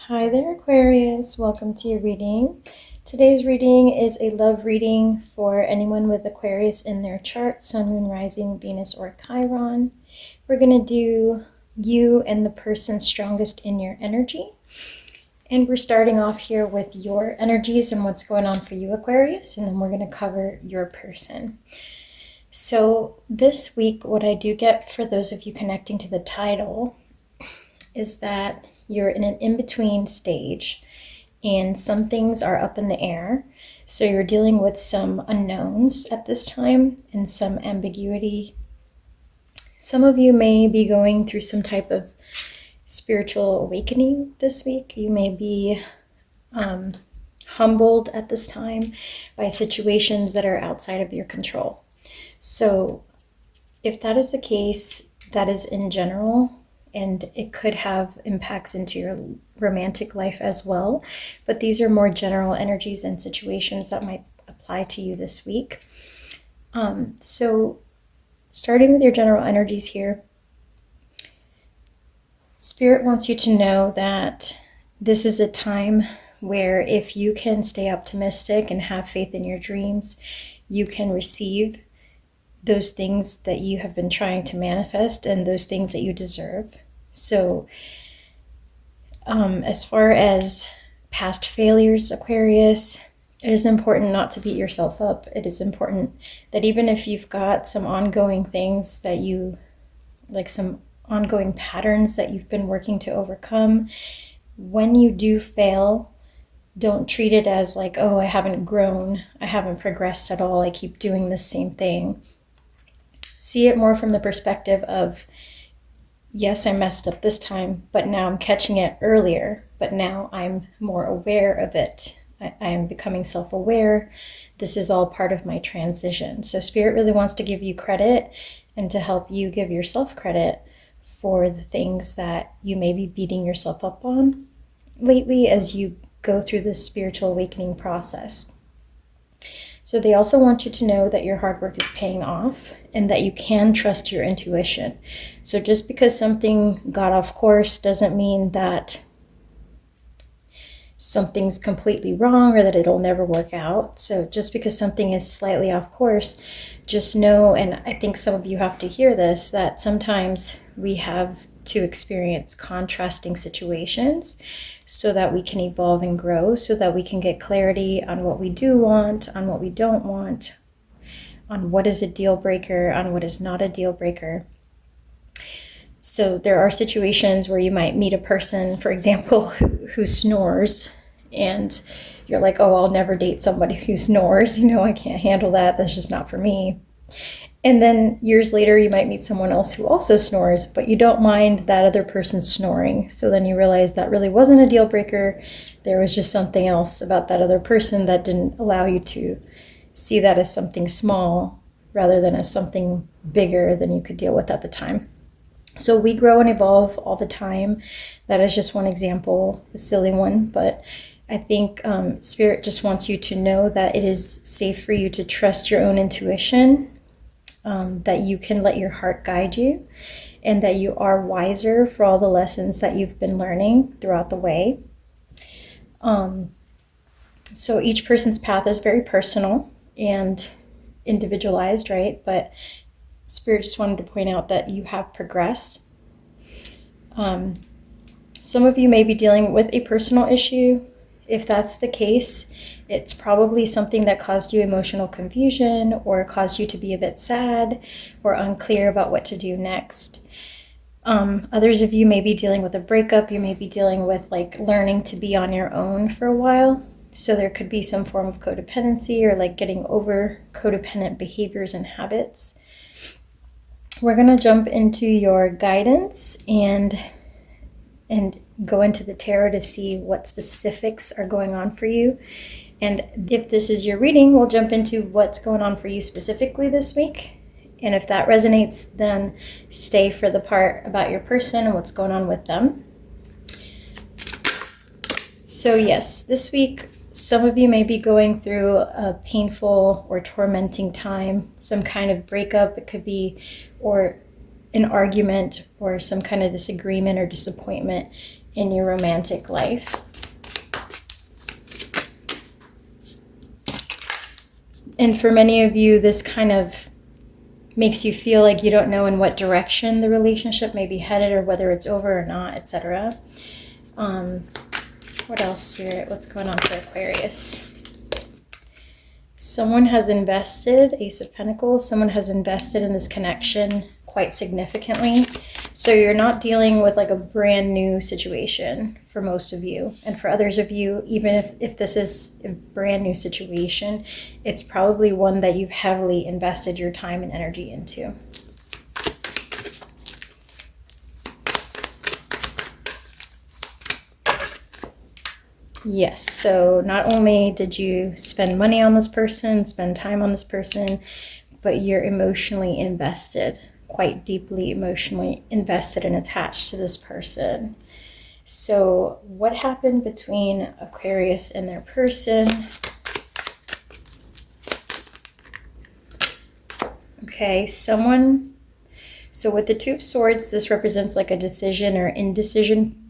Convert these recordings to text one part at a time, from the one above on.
Hi there, Aquarius. Welcome to your reading. Today's reading is a love reading for anyone with Aquarius in their chart, Sun, Moon, Rising, Venus, or Chiron. We're going to do you and the person strongest in your energy. And we're starting off here with your energies and what's going on for you, Aquarius, and then we're going to cover your person. So this week, what I do get for those of you connecting to the title is that you're in an in-between stage and some things are up in the air. So you're dealing with some unknowns at this time and some ambiguity. Some of you may be going through some type of spiritual awakening this week. You may be humbled at this time by situations that are outside of your control. So if that is the case, that is in general, and it could have impacts into your romantic life as well. But these are more general energies and situations that might apply to you this week. So starting with your general energies here, Spirit wants you to know that this is a time where if you can stay optimistic and have faith in your dreams, you can receive those things that you have been trying to manifest and those things that you deserve. So as far as past failures, Aquarius, it is important not to beat yourself up. It is important that even if you've got some ongoing things that you, like some ongoing patterns that you've been working to overcome, when you do fail, don't treat it as like, oh, I haven't grown, I haven't progressed at all, I keep doing the same thing. See it more from the perspective of, yes, I messed up this time, but now I'm catching it earlier, but now I'm more aware of it. I am becoming self-aware. This is all part of my transition. So Spirit really wants to give you credit and to help you give yourself credit for the things that you may be beating yourself up on lately as you go through this spiritual awakening process. So they also want you to know that your hard work is paying off and that you can trust your intuition. So just because something got off course doesn't mean that something's completely wrong or that it'll never work out. So just because something is slightly off course, just know, and I think some of you have to hear this, that sometimes we have to experience contrasting situations so that we can evolve and grow, so that we can get clarity on what we do want, on what we don't want, on what is a deal breaker, on what is not a deal breaker. So there are situations where you might meet a person, for example, who snores, and you're like, oh, I'll never date somebody who snores. I can't handle that. That's just not for me. And then years later, you might meet someone else who also snores, but you don't mind that other person snoring. So then you realize that really wasn't a deal breaker. There was just something else about that other person that didn't allow you to see that as something small rather than as something bigger than you could deal with at the time. So we grow and evolve all the time. That is just one example, a silly one, but I think Spirit just wants you to know that it is safe for you to trust your own intuition, that you can let your heart guide you, and that you are wiser for all the lessons that you've been learning throughout the way. So each person's path is very personal and individualized, right? But Spirit just wanted to point out that you have progressed. Some of you may be dealing with a personal issue. If that's the case, it's probably something that caused you emotional confusion or caused you to be a bit sad or unclear about what to do next. Others of you may be dealing with a breakup. You may be dealing with like learning to be on your own for a while. So there could be some form of codependency or like getting over codependent behaviors and habits. We're going to jump into your guidance and go into the tarot to see what specifics are going on for you. And if this is your reading, we'll jump into what's going on for you specifically this week. And if that resonates, then stay for the part about your person and what's going on with them. So yes, this week, some of you may be going through a painful or tormenting time, some kind of breakup. It could be, or an argument or some kind of disagreement or disappointment in your romantic life. And for many of you, this kind of makes you feel like you don't know in what direction the relationship may be headed, or whether it's over or not, etc. What else, Spirit? What's going on for Aquarius? Someone has invested, Ace of Pentacles, someone has invested in this connection quite significantly. So you're not dealing with like a brand new situation for most of you. And for others of you, even if this is a brand new situation, it's probably one that you've heavily invested your time and energy into. Yes, so not only did you spend money on this person, spend time on this person, but you're emotionally invested, quite deeply emotionally invested and attached to this person. So what happened between Aquarius and their person? Okay, so with the Two of Swords, this represents like a decision or indecision.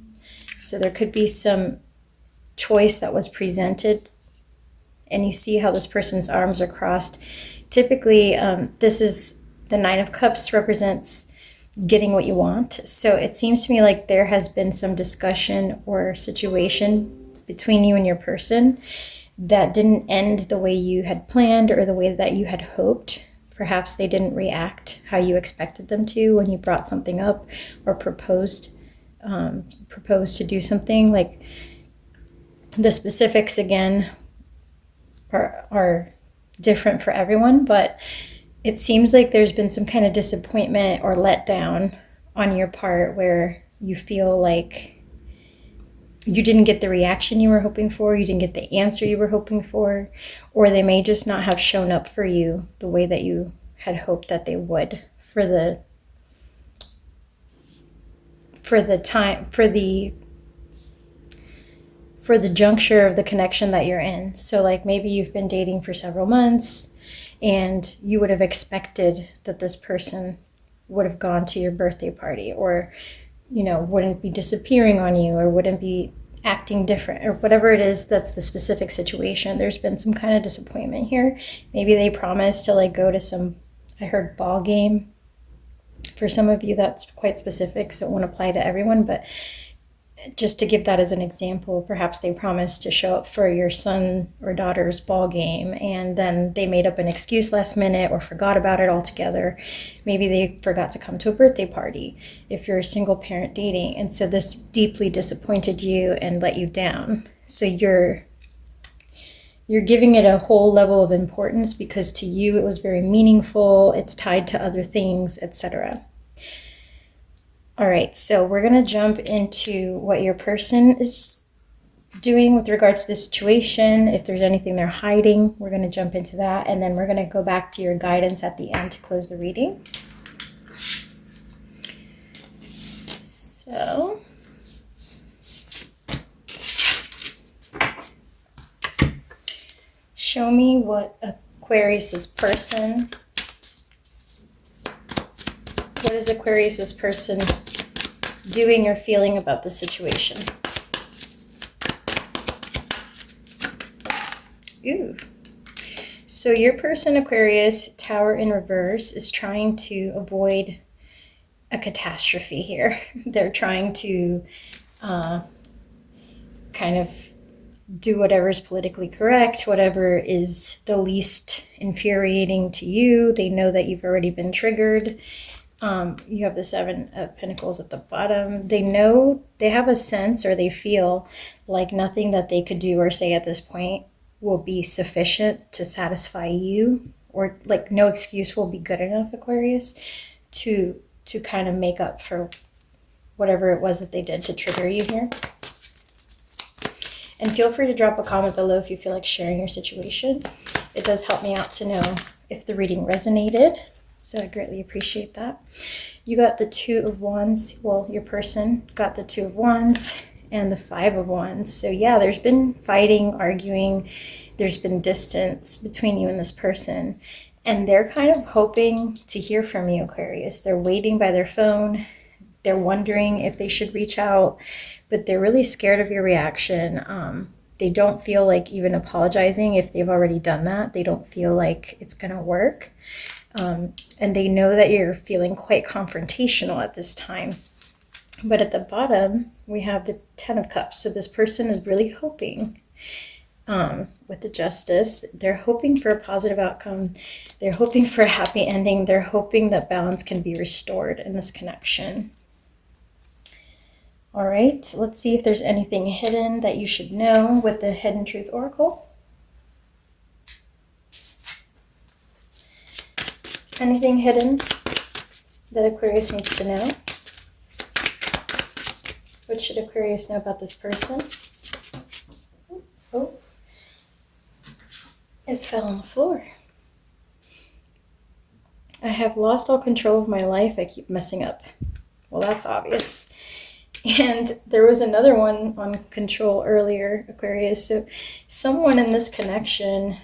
So there could be some choice that was presented, and you see how this person's arms are crossed. Typically, this is the Nine of Cups, represents getting what you want. So it seems to me like there has been some discussion or situation between you and your person that didn't end the way you had planned or the way that you had hoped. Perhaps they didn't react how you expected them to when you brought something up or proposed to do something. Like, the specifics, again, are different for everyone, but it seems like there's been some kind of disappointment or letdown on your part where you feel like you didn't get the reaction you were hoping for, you didn't get the answer you were hoping for, or they may just not have shown up for you the way that you had hoped that they would for the juncture of the connection that you're in. So like maybe you've been dating for several months and you would have expected that this person would have gone to your birthday party, or, you know, wouldn't be disappearing on you, or wouldn't be acting different, or whatever it is that's the specific situation. There's been some kind of disappointment here. Maybe they promised to like go to some, I heard, ball game. For some of you, that's quite specific, so it won't apply to everyone, but just to give that as an example, perhaps they promised to show up for your son or daughter's ball game, and then they made up an excuse last minute or forgot about it altogether. Maybe they forgot to come to a birthday party if you're a single parent dating. And so this deeply disappointed you and let you down. So you're giving it a whole level of importance because to you it was very meaningful, it's tied to other things, etc. All right, so we're going to jump into what your person is doing with regards to the situation. If there's anything they're hiding, we're going to jump into that. And then we're going to go back to your guidance at the end to close the reading. So, show me what Aquarius's person... What is Aquarius's person doing or feeling about the situation? Ooh. So your person, Aquarius, Tower in reverse, is trying to avoid a catastrophe here. They're trying to kind of do whatever is politically correct, whatever is the least infuriating to you. They know that you've already been triggered. You have the Seven of Pentacles at the bottom. They know, they have a sense, or they feel like nothing that they could do or say at this point will be sufficient to satisfy you, or like no excuse will be good enough, Aquarius, to kind of make up for whatever it was that they did to trigger you here. And feel free to drop a comment below if you feel like sharing your situation. It does help me out to know if the reading resonated. So I greatly appreciate that. You got the Two of Wands. Well, your person got the Two of Wands and the Five of Wands. So yeah, there's been fighting, arguing. There's been distance between you and this person. And they're kind of hoping to hear from you, Aquarius. They're waiting by their phone. They're wondering if they should reach out, but they're really scared of your reaction. They don't feel like even apologizing if they've already done that. They don't feel like it's going to work. And they know that you're feeling quite confrontational at this time. But at the bottom, we have the 10 of Cups. So this person is really hoping, with the Justice, they're hoping for a positive outcome. They're hoping for a happy ending. They're hoping that balance can be restored in this connection. All right, let's see if there's anything hidden that you should know with the Hidden Truth Oracle. Anything hidden that Aquarius needs to know? What should Aquarius know about this person? Oh, it fell on the floor. I have lost all control of my life. I keep messing up. Well, that's obvious. And there was another one on control earlier, Aquarius. So someone in this connection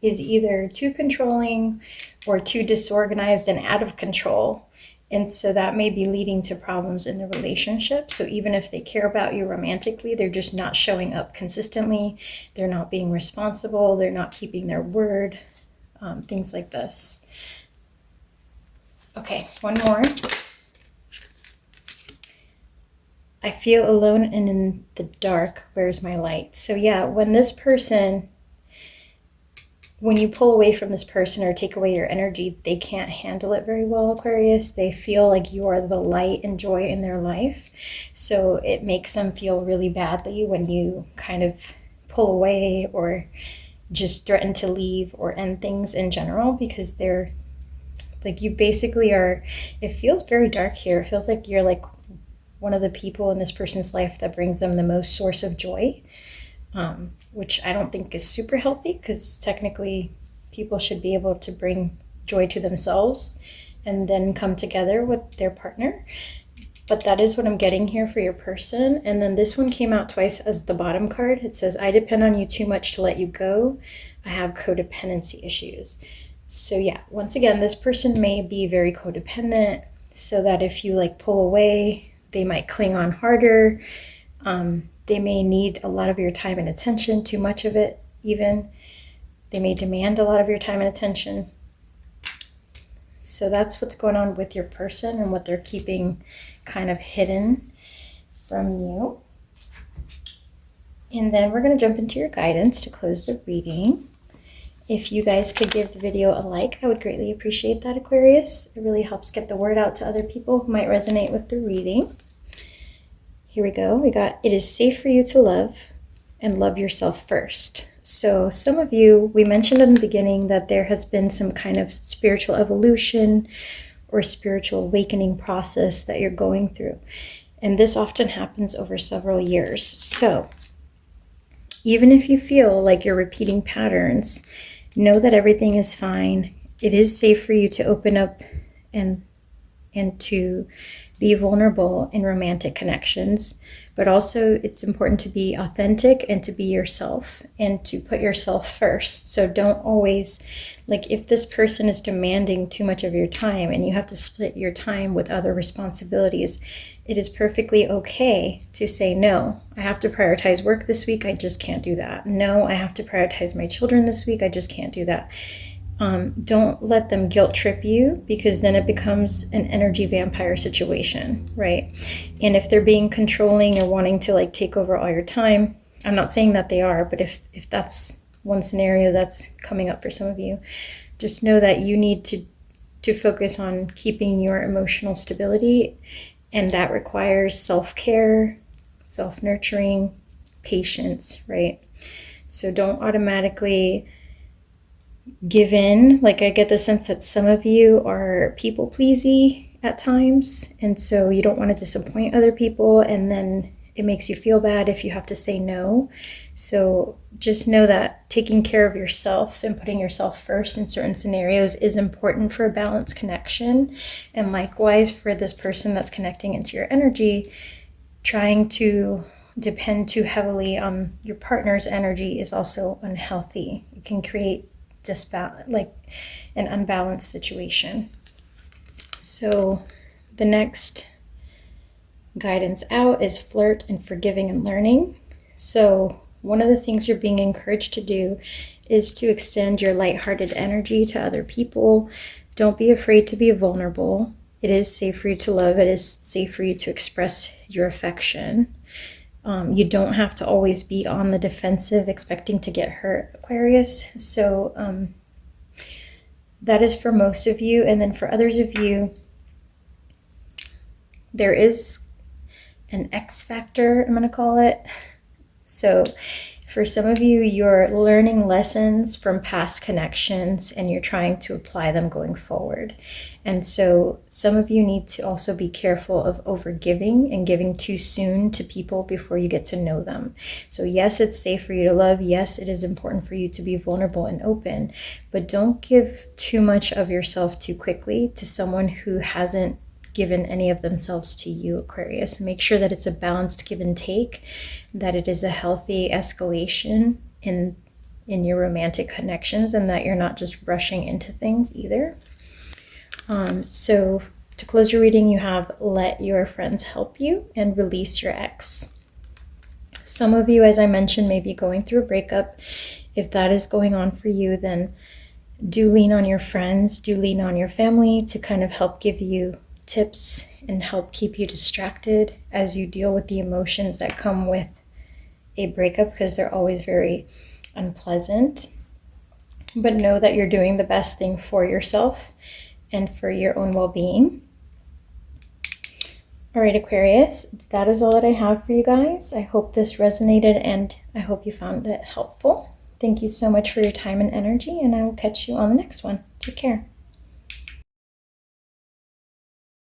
is either too controlling or too disorganized and out of control. And so that may be leading to problems in the relationship. So even if they care about you romantically, they're just not showing up consistently. They're not being responsible. They're not keeping their word. Things like this. Okay, one more. I feel alone and in the dark. Where's my light? So yeah, when you pull away from this person or take away your energy, they can't handle it very well, Aquarius. They feel like you are the light and joy in their life. So it makes them feel really badly when you kind of pull away or just threaten to leave or end things in general, because they're like, you basically are, it feels very dark here. It feels like you're like one of the people in this person's life that brings them the most source of joy, which I don't think is super healthy, because technically people should be able to bring joy to themselves and then come together with their partner. But that is what I'm getting here for your person. And then this one came out twice as the bottom card. It says, I depend on you too much to let you go. I have codependency issues. So yeah, once again, this person may be very codependent, so that if you like pull away, they might cling on harder. They may need a lot of your time and attention, too much of it even. They may demand a lot of your time and attention. So that's what's going on with your person and what they're keeping kind of hidden from you. And then we're going to jump into your guidance to close the reading. If you guys could give the video a like, I would greatly appreciate that, Aquarius. It really helps get the word out to other people who might resonate with the reading. Here we go. We got, it is safe for you to love and love yourself first. So some of you, we mentioned in the beginning that there has been some kind of spiritual evolution or spiritual awakening process that you're going through. And this often happens over several years. So even if you feel like you're repeating patterns, know that everything is fine. It is safe for you to open up and to be vulnerable in romantic connections, but also it's important to be authentic and to be yourself and to put yourself first. So don't always, like, if this person is demanding too much of your time and you have to split your time with other responsibilities, it is perfectly okay to say, no, I have to prioritize work this week. I just can't do that. No, I have to prioritize my children this week. I just can't do that. Don't let them guilt trip you, because then it becomes an energy vampire situation, right? And if they're being controlling or wanting to like take over all your time, I'm not saying that they are, but if that's one scenario that's coming up for some of you, just know that you need to focus on keeping your emotional stability, and that requires self-care, self-nurturing, patience, right? So don't automatically give in. Like, I get the sense that some of you are people pleasy at times, and so you don't want to disappoint other people, and then it makes you feel bad if you have to say no. So just know that taking care of yourself and putting yourself first in certain scenarios is important for a balanced connection. And likewise for this person that's connecting into your energy, trying to depend too heavily on your partner's energy is also unhealthy. It can create like an unbalanced situation. So the next guidance out is flirt and forgiving and learning. So one of the things you're being encouraged to do is to extend your lighthearted energy to other people. Don't be afraid to be vulnerable. It is safe for you to love. It is safe for you to express your affection. You don't have to always be on the defensive expecting to get hurt, Aquarius. So that is for most of you. And then for others of you, there is an X factor, I'm going to call it. So for some of you, you're learning lessons from past connections and you're trying to apply them going forward. And so some of you need to also be careful of overgiving and giving too soon to people before you get to know them. So yes, it's safe for you to love. Yes, it is important for you to be vulnerable and open, but don't give too much of yourself too quickly to someone who hasn't given any of themselves to you, Aquarius. Make sure that it's a balanced give and take, that it is a healthy escalation in your romantic connections, and that you're not just rushing into things either. So to close your reading, you have let your friends help you and release your ex. Some of you, as I mentioned, may be going through a breakup. If that is going on for you, then do lean on your friends, do lean on your family to kind of help give you tips and help keep you distracted as you deal with the emotions that come with a breakup, because they're always very unpleasant. But know that you're doing the best thing for yourself and for your own well-being. All right, Aquarius, that is all that I have for you guys. I hope this resonated and I hope you found it helpful. Thank you so much for your time and energy, and I will catch you on the next one. Take care.